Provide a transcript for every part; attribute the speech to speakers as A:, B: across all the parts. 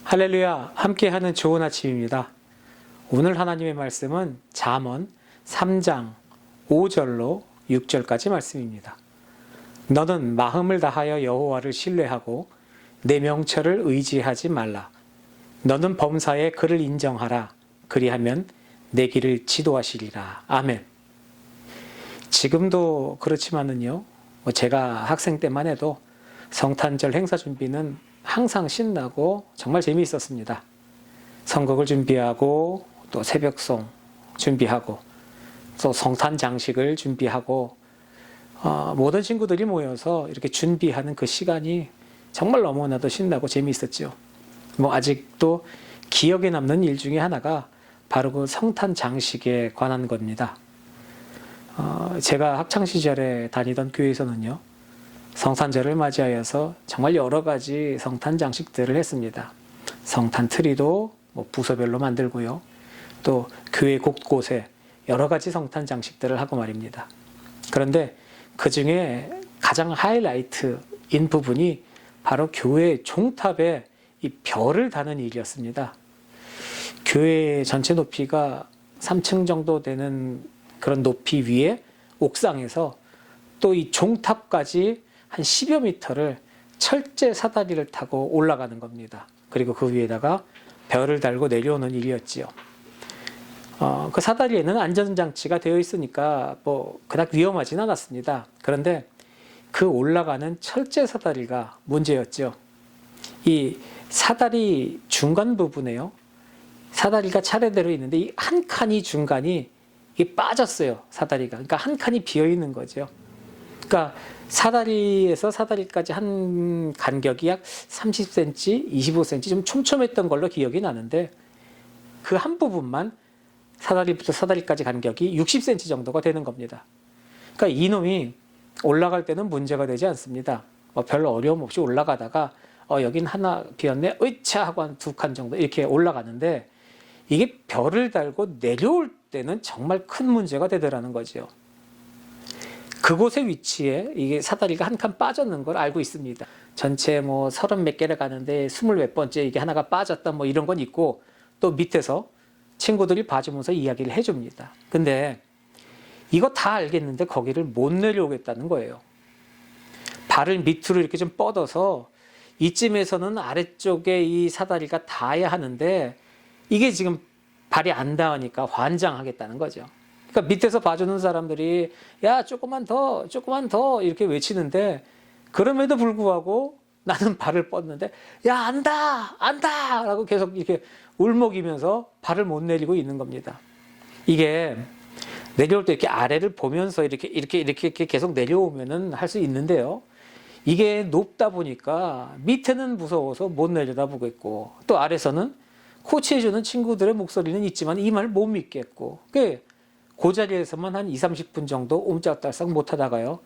A: 할렐루야, 함께하는 좋은 아침입니다. 오늘 하나님의 말씀은 잠언 3장 5절로 6절까지 말씀입니다. 너는 마음을 다하여 여호와를 신뢰하고 내 명철을 의지하지 말라. 너는 범사에 그를 인정하라. 그리하면 내 길을 지도하시리라. 아멘. 지금도 그렇지만은요, 제가 학생 때만 해도 성탄절 행사 준비는 항상 신나고 정말 재미있었습니다. 선곡을 준비하고 또 새벽송 준비하고 또 성탄 장식을 준비하고 모든 친구들이 모여서 이렇게 준비하는 그 시간이 정말 너무나도 신나고 재미있었죠. 아직도 기억에 남는 일 중에 하나가 바로 그 성탄 장식에 관한 겁니다. 제가 학창시절에 다니던 교회에서는요, 성탄절을 맞이하여서 정말 여러 가지 성탄 장식들을 했습니다. 성탄 트리도 부서별로 만들고요. 또 교회 곳곳에 여러 가지 성탄 장식들을 하고 말입니다. 그런데 그 중에 가장 하이라이트인 부분이 바로 교회 종탑에 이 별을 다는 일이었습니다. 교회 전체 높이가 3층 정도 되는 그런 높이 위에 옥상에서 또 이 종탑까지 한 10여 미터를 철제 사다리를 타고 올라가는 겁니다. 그리고 그 위에다가 별을 달고 내려오는 일이었지요. 그 사다리에는 안전장치가 되어 있으니까 그닥 위험하진 않았습니다. 그런데 그 올라가는 철제 사다리가 문제였죠. 이 사다리 중간 부분에요, 사다리가 차례대로 있는데 이 한 칸이 중간이 이게 빠졌어요. 사다리가. 그러니까 한 칸이 비어 있는 거죠. 그러니까 사다리에서 사다리까지 한 간격이 약 30cm, 25cm 좀 촘촘했던 걸로 기억이 나는데 그 한 부분만 사다리부터 사다리까지 간격이 60cm 정도가 되는 겁니다. 그러니까 이놈이 올라갈 때는 문제가 되지 않습니다. 별로 어려움 없이 올라가다가 여긴 하나 비었네, 으차 하고 한 2칸 정도 이렇게 올라가는데 이게 별을 달고 내려올 때는 정말 큰 문제가 되더라는 거죠. 그곳의 위치에 이게 사다리가 한 칸 빠졌는 걸 알고 있습니다. 전체 30몇 개를 가는데 20몇 번째 이게 하나가 빠졌다 이런 건 있고 또 밑에서 친구들이 봐주면서 이야기를 해줍니다. 근데 이거 다 알겠는데 거기를 못 내려오겠다는 거예요. 발을 밑으로 이렇게 좀 뻗어서 이쯤에서는 아래쪽에 이 사다리가 닿아야 하는데 이게 지금 발이 안 닿으니까 환장하겠다는 거죠. 그러니까 밑에서 봐주는 사람들이 야 조금만 더 이렇게 외치는데 그럼에도 불구하고 나는 발을 뻗는데 야 안다 라고 계속 이렇게 울먹이면서 발을 못 내리고 있는 겁니다. 이게 내려올 때 이렇게 아래를 보면서 이렇게 계속 내려오면은 할 수 있는데요. 이게 높다 보니까 밑에는 무서워서 못 내려다보겠고 또 아래서는 코치해주는 친구들의 목소리는 있지만 이 말 못 믿겠고 그 자리에서만 한 20-30분 정도 옴짝달싹 못하다가요,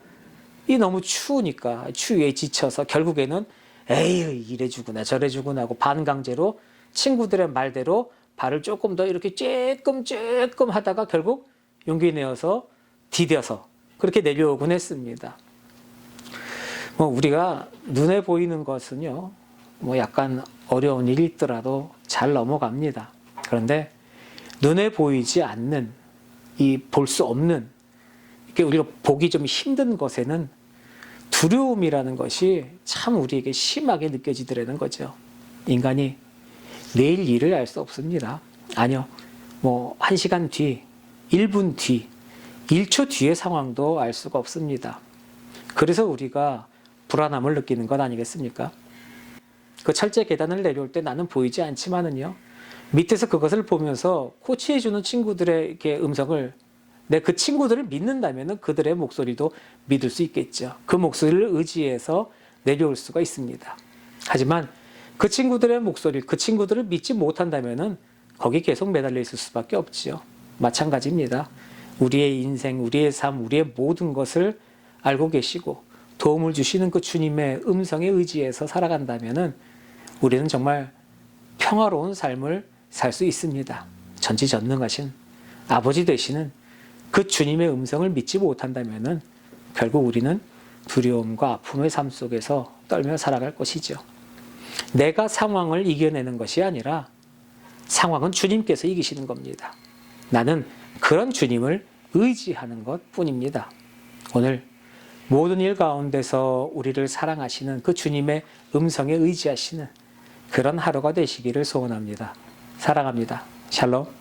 A: 이 너무 추우니까 추위에 지쳐서 결국에는 에이 이래주구나 저래주구나 하고 반강제로 친구들의 말대로 발을 조금 더 이렇게 쬐끔 하다가 결국 용기 내어서 디뎌서 그렇게 내려오곤 했습니다. 우리가 눈에 보이는 것은요, 약간 어려운 일이 있더라도 잘 넘어갑니다. 그런데 눈에 보이지 않는 볼 수 없는 이렇게 우리가 보기 좀 힘든 것에는 두려움이라는 것이 참 우리에게 심하게 느껴지더라는 거죠. 인간이 내일 일을 알 수 없습니다. 아니요, 1시간 뒤, 1분 뒤, 1초 뒤의 상황도 알 수가 없습니다. 그래서 우리가 불안함을 느끼는 것 아니겠습니까? 그 철제 계단을 내려올 때 나는 보이지 않지만은요, 밑에서 그것을 보면서 코치해주는 친구들의 이렇게 음성을 그 친구들을 믿는다면 그들의 목소리도 믿을 수 있겠죠. 그 목소리를 의지해서 내려올 수가 있습니다. 하지만 그 친구들의 목소리, 그 친구들을 믿지 못한다면 거기 계속 매달려 있을 수밖에 없지요. 마찬가지입니다. 우리의 인생, 우리의 삶, 우리의 모든 것을 알고 계시고 도움을 주시는 그 주님의 음성에 의지해서 살아간다면 우리는 정말 평화로운 삶을 살 수 있습니다. 전지전능하신 아버지 되시는 그 주님의 음성을 믿지 못한다면은 결국 우리는 두려움과 아픔의 삶 속에서 떨며 살아갈 것이죠. 내가 상황을 이겨내는 것이 아니라 상황은 주님께서 이기시는 겁니다. 나는 그런 주님을 의지하는 것 뿐입니다. 오늘 모든 일 가운데서 우리를 사랑하시는 그 주님의 음성에 의지하시는 그런 하루가 되시기를 소원합니다. 사랑합니다. 샬롬.